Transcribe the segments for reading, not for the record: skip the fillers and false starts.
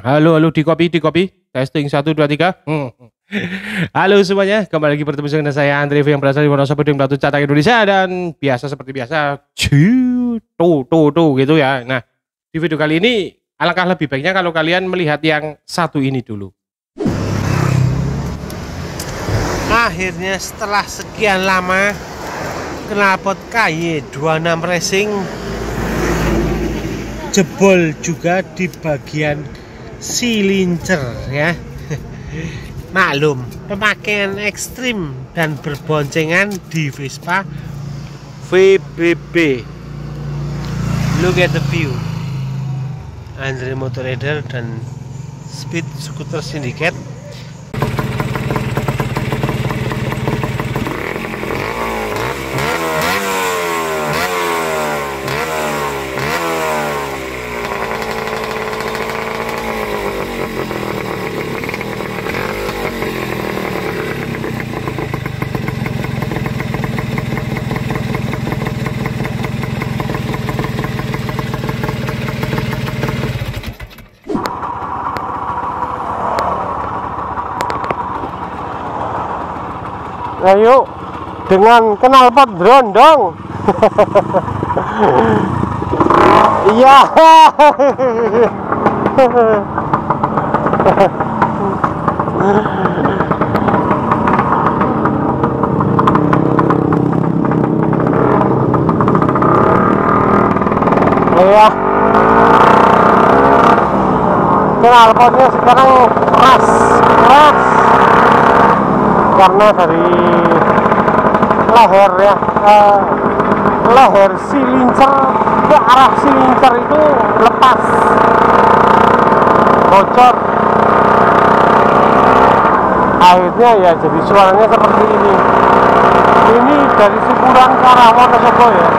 Halo, di kopi. Testing 1, 2, 3. Halo semuanya, kembali lagi bertemu dengan saya Andre V yang berasal dari Wonosobo di Batu Catak Indonesia. Dan seperti biasa, tuh gitu ya. Nah, di video kali ini alangkah lebih baiknya kalau kalian melihat yang satu ini dulu. Akhirnya setelah sekian lama knalpot KY26 Racing jebol juga di bagian silincer ya. Maklum, pemakaian ekstrim dan berboncengan di Vespa VBB. Look at the view. Andre Motorraider dan Speed Scooter Syndicate. Ayo dengan knalpot brondong. Iya. Iya. Knalpotnya sekarang keras karena dari leher ya, leher silincer ke arah silincer itu lepas, bocor. Akhirnya ya jadi suaranya seperti ini. Ini dari Cipuran ke arah Wonosobo ya.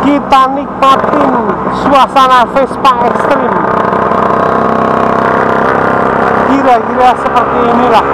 Kita nikmatin suasana Vespa ekstrim. Kira-kira seperti inilah.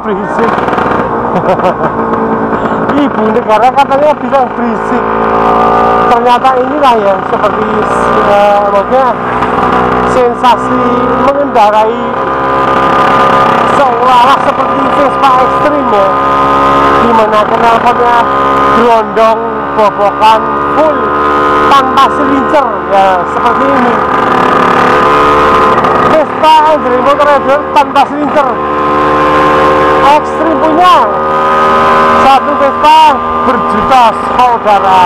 Berisik. Ibu negara katanya bilang berisik. Ternyata inilah ya seperti maksudnya sensasi mengendarai seolah-olah seperti Vespa ekstrim ya, dimana knalpotnya brondong, bobokan, full tanpa silincer ya, seperti ini. Vespa Andre Motorraider tanpa silincer ekstrim punya satu Vespa berjuta saudara.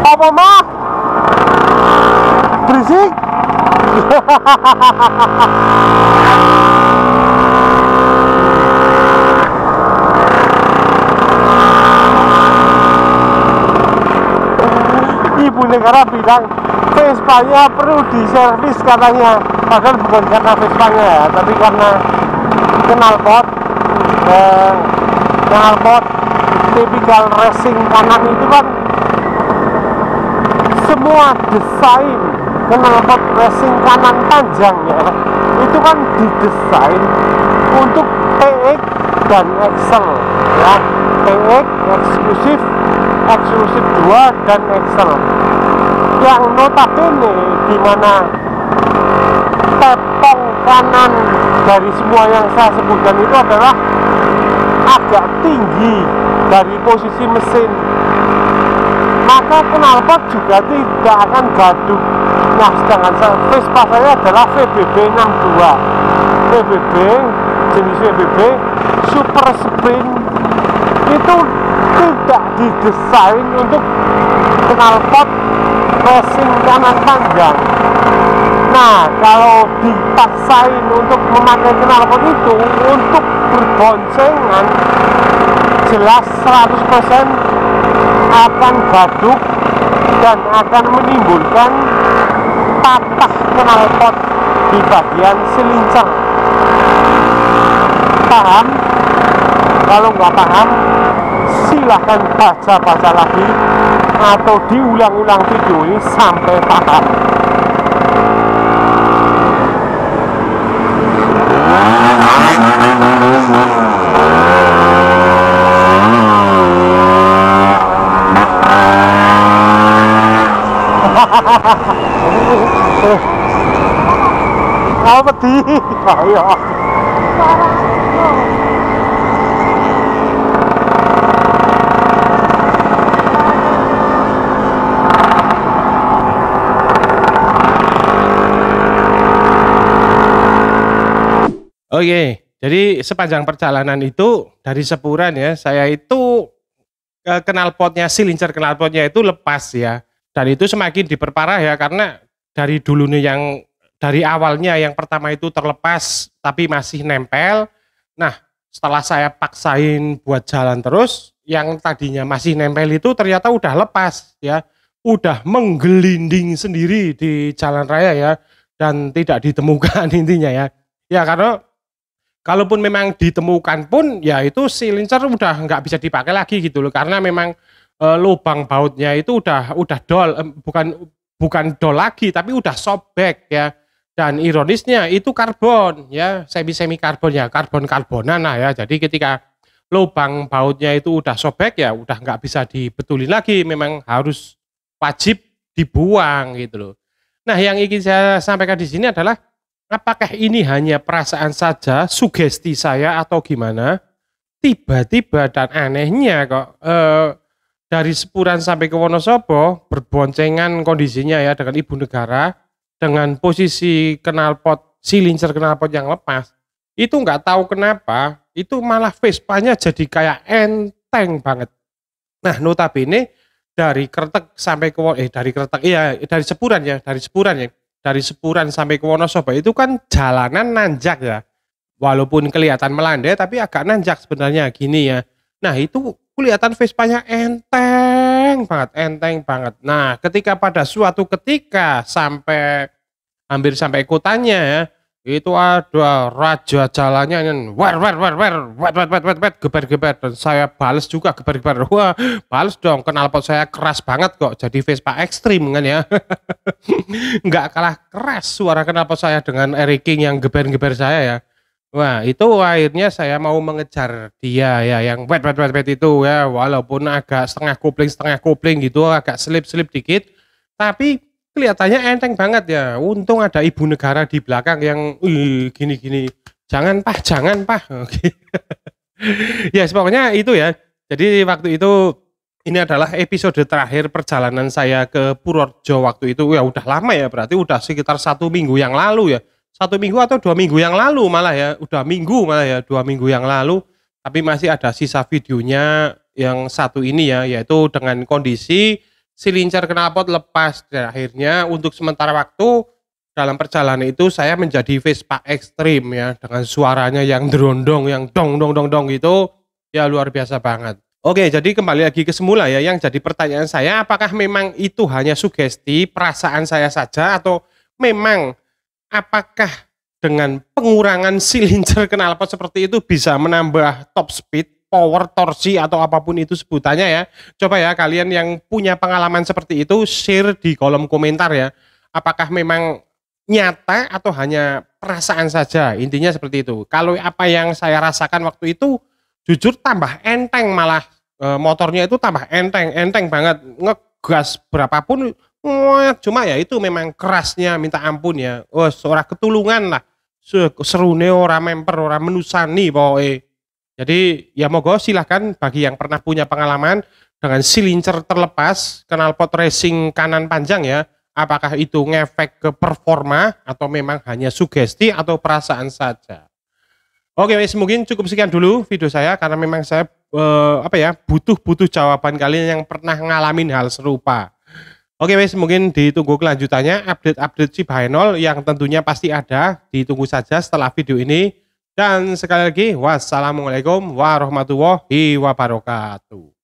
Apa mah? berisik. Ibu negara bilang Vespanya perlu diservis katanya, padahal bukan karena Vespanya ya, tapi karena knalpot tipikal racing kanan itu kan semua desain knalpot racing kanan panjangnya itu kan didesain untuk TX dan Excel ya, TX eksklusif 2 dan Excel yang notabene dimana tepung kanan dari semua yang saya sebutkan itu adalah agak tinggi dari posisi mesin, maka knalpot juga tidak akan gaduh. Nah, sedangkan Vespa saya adalah VBB 62 VBB, jenis VBB Super Sprint, itu tidak didesain untuk knalpot racing kanan panjang. Nah, kalau dipaksain untuk memakai knalpot itu untuk berboncengan, jelas 100% akan gaduh dan akan menimbulkan patah knalpot di bagian silincer. Paham? Kalau nggak paham, silahkan baca-baca lagi atau diulang-ulang video ini sampai paham. Apa di? Ayo. Oke, jadi sepanjang perjalanan itu dari Sepuran ya, saya itu knalpotnya, silincer knalpotnya itu lepas ya. Dan itu semakin diperparah ya, karena dari dulunya yang dari awalnya yang pertama itu terlepas tapi masih nempel. Nah, setelah saya paksain buat jalan terus, yang tadinya masih nempel itu ternyata udah lepas ya, udah menggelinding sendiri di jalan raya ya, dan tidak ditemukan intinya ya. Ya karena kalaupun memang ditemukan pun ya itu silincer udah nggak bisa dipakai lagi gitu loh, karena memang lubang bautnya itu udah dol, bukan dol lagi tapi udah sobek ya. Dan ironisnya itu karbon ya, semi karbon ya, karbonan lah ya. Jadi ketika lubang bautnya itu udah sobek ya udah nggak bisa dibetulin lagi, memang harus wajib dibuang gitu loh. Nah, yang ingin saya sampaikan di sini adalah apakah ini hanya perasaan saja, sugesti saya atau gimana? Tiba-tiba dan anehnya kok dari Sepuran sampai ke Wonosobo berboncengan kondisinya ya dengan ibu negara, dengan posisi knalpot, silincer knalpot yang lepas, itu nggak tahu kenapa itu malah Vespanya jadi kayak enteng banget. Nah, notabene dari Kretek sampai ke dari Sepuran ya, dari Sepuran sampai ke Wonosobo itu kan jalanan nanjak ya, walaupun kelihatan melandai tapi agak nanjak sebenarnya gini ya. Nah, itu kelihatan Vespanya enteng banget. Nah, ketika pada suatu ketika hampir sampai kotanya ya, itu ada raja jalannya geber-geber, dan saya bales juga geber-geber. Wah, bales dong, knalpot saya keras banget kok, jadi Vespa ekstrim kan ya. Nggak kalah keras suara knalpot saya dengan Eric King yang geber-geber saya ya. Wah, itu akhirnya saya mau mengejar dia ya, yang itu ya, walaupun agak setengah kopling gitu, agak selip-selip dikit, tapi kelihatannya enteng banget ya. Untung ada ibu negara di belakang yang gini-gini. Jangan Pak. Oke. Ya, pokoknya itu ya. Jadi waktu itu ini adalah episode terakhir perjalanan saya ke Purworejo waktu itu. Ya udah lama ya, berarti udah sekitar 1 minggu yang lalu ya. 1 minggu atau 2 minggu yang lalu malah ya. Udah 2 minggu yang lalu. Tapi masih ada sisa videonya yang satu ini ya, yaitu dengan kondisi silincer knalpot lepas dan akhirnya untuk sementara waktu dalam perjalanan itu saya menjadi Vespa ekstrim ya dengan suaranya yang derondong yang dong dong dong dong gitu ya luar biasa banget. Oke, jadi kembali lagi ke semula ya, yang jadi pertanyaan saya apakah memang itu hanya sugesti perasaan saya saja atau memang apakah dengan pengurangan silincer knalpot seperti itu bisa menambah top speed, power, torsi atau apapun itu sebutannya ya. Coba ya kalian yang punya pengalaman seperti itu share di kolom komentar ya. Apakah memang nyata atau hanya perasaan saja? Intinya seperti itu. Kalau apa yang saya rasakan waktu itu jujur tambah enteng malah. Motornya itu tambah enteng banget, ngegas berapapun cuma ya itu memang kerasnya minta ampun ya. Ora ketulungan lah, serune ora memper ora menusani pokoknya. Jadi ya moga silahkan bagi yang pernah punya pengalaman dengan silincer terlepas knalpot racing kanan panjang ya, apakah itu ngefek ke performa atau memang hanya sugesti atau perasaan saja. Oke, wes mungkin cukup sekian dulu video saya karena memang saya butuh jawaban kalian yang pernah ngalamin hal serupa. Oke, wes mungkin ditunggu kelanjutannya update-update Cibahenol yang tentunya pasti ada, ditunggu saja setelah video ini. Dan sekali lagi wassalamualaikum warahmatullahi wabarakatuh.